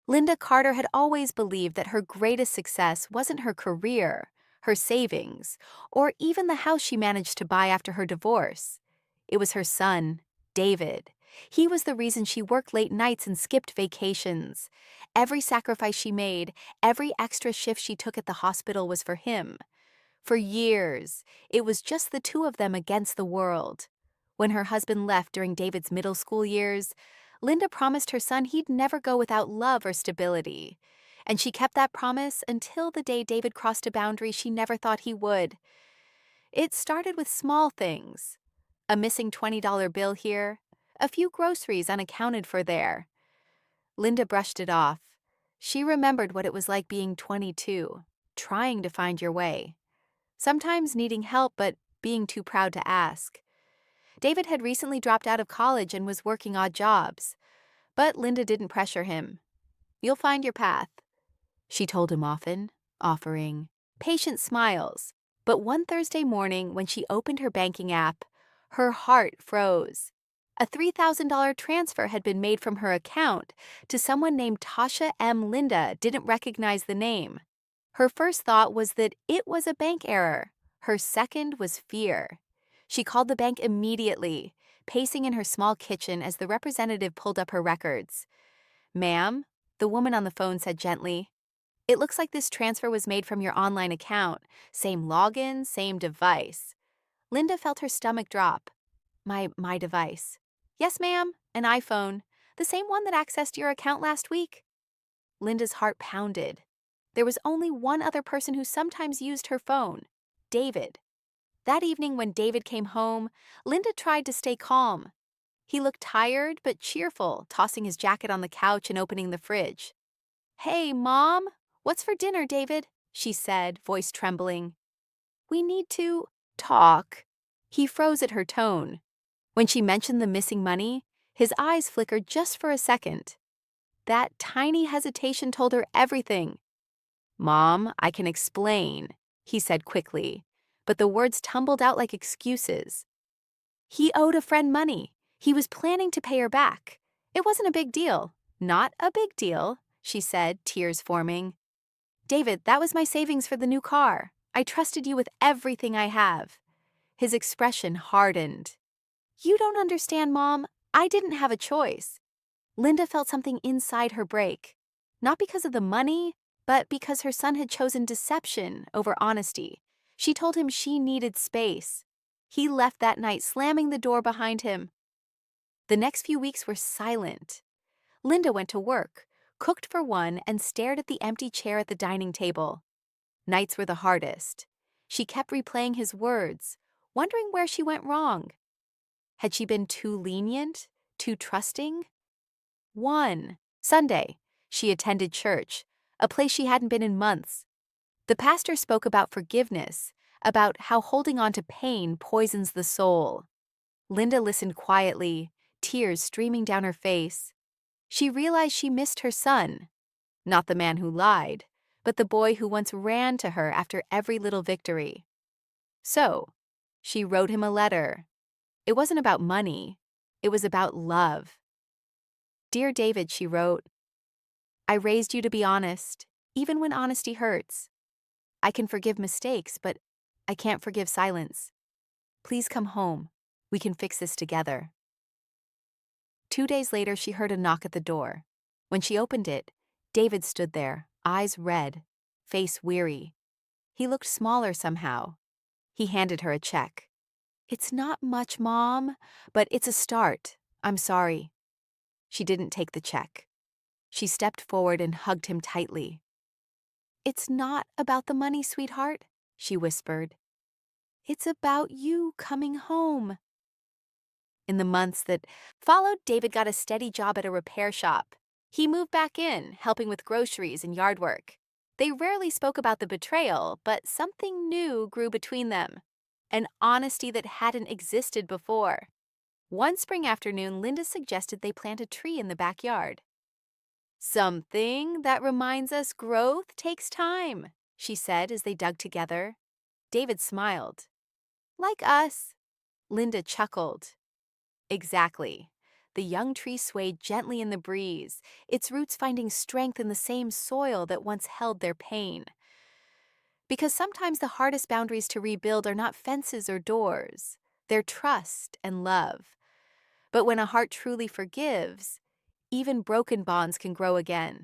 Linda Carter had always believed that her greatest success wasn't her career, her savings, or even the house she managed to buy after her divorce. It was her son, David. He was the reason she worked late nights and skipped vacations. Every sacrifice she made, every extra shift she took at the hospital was for him. For years, it was just the two of them against the world. When her husband left during David's middle school years, Linda promised her son he'd never go without love or stability. And she kept that promise until the day David crossed a boundary she never thought he would. It started with small things. A missing $20 bill here, a few groceries unaccounted for there. Linda brushed it off. She remembered what it was like being 22, trying to find your way. Sometimes needing help, but being too proud to ask. David had recently dropped out of college and was working odd jobs. But Linda didn't pressure him. "You'll find your path," she told him often, offering patient smiles. But one Thursday morning, when she opened her banking app, her heart froze. A $3,000 transfer had been made from her account to someone named Tasha M. Linda didn't recognize the name. Her first thought was that it was a bank error. Her second was fear. She called the bank immediately, pacing in her small kitchen as the representative pulled up her records. "Ma'am," the woman on the phone said gently, "it looks like this transfer was made from your online account. Same login, same device." Linda felt her stomach drop. My device." "Yes, ma'am, an iPhone. The same one that accessed your account last week." Linda's heart pounded. There was only one other person who sometimes used her phone, David. That evening when David came home, Linda tried to stay calm. He looked tired but cheerful, tossing his jacket on the couch and opening the fridge. "Hey, Mom, what's for dinner, David?" she said, voice trembling. "We need to talk." He froze at her tone. When she mentioned the missing money, his eyes flickered just for a second. That tiny hesitation told her everything. "Mom, I can explain," he said quickly, but the words tumbled out like excuses. He owed a friend money. He was planning to pay her back. It wasn't a big deal. "Not a big deal," she said, tears forming. "David, that was my savings for the new car. I trusted you with everything I have." His expression hardened. "You don't understand, Mom. I didn't have a choice." Linda felt something inside her break. Not because of the money, but because her son had chosen deception over honesty. She told him she needed space. He left that night, slamming the door behind him. The next few weeks were silent. Linda went to work, cooked for one, and stared at the empty chair at the dining table. Nights were the hardest. She kept replaying his words, wondering where she went wrong. Had she been too lenient, too trusting? One Sunday, she attended church, a place she hadn't been in months. The pastor spoke about forgiveness, about how holding on to pain poisons the soul. Linda listened quietly, tears streaming down her face. She realized she missed her son. Not the man who lied, but the boy who once ran to her after every little victory. So, she wrote him a letter. It wasn't about money. It was about love. "Dear David," she wrote, "I raised you to be honest, even when honesty hurts. I can forgive mistakes, but I can't forgive silence. Please come home. We can fix this together." 2 days later, she heard a knock at the door. When she opened it, David stood there, eyes red, face weary. He looked smaller somehow. He handed her a check. "It's not much, Mom, but it's a start. I'm sorry." She didn't take the check. She stepped forward and hugged him tightly. "It's not about the money, sweetheart," she whispered. "It's about you coming home." In the months that followed, David got a steady job at a repair shop. He moved back in, helping with groceries and yard work. They rarely spoke about the betrayal, but something new grew between them. An honesty that hadn't existed before. One spring afternoon, Linda suggested they plant a tree in the backyard. "Something that reminds us growth takes time," she said as they dug together. David smiled. "Like us." Linda chuckled. Exactly. The young tree swayed gently in the breeze, its roots finding strength in the same soil that once held their pain. Because sometimes the hardest boundaries to rebuild are not fences or doors, they're trust and love. But when a heart truly forgives, even broken bonds can grow again.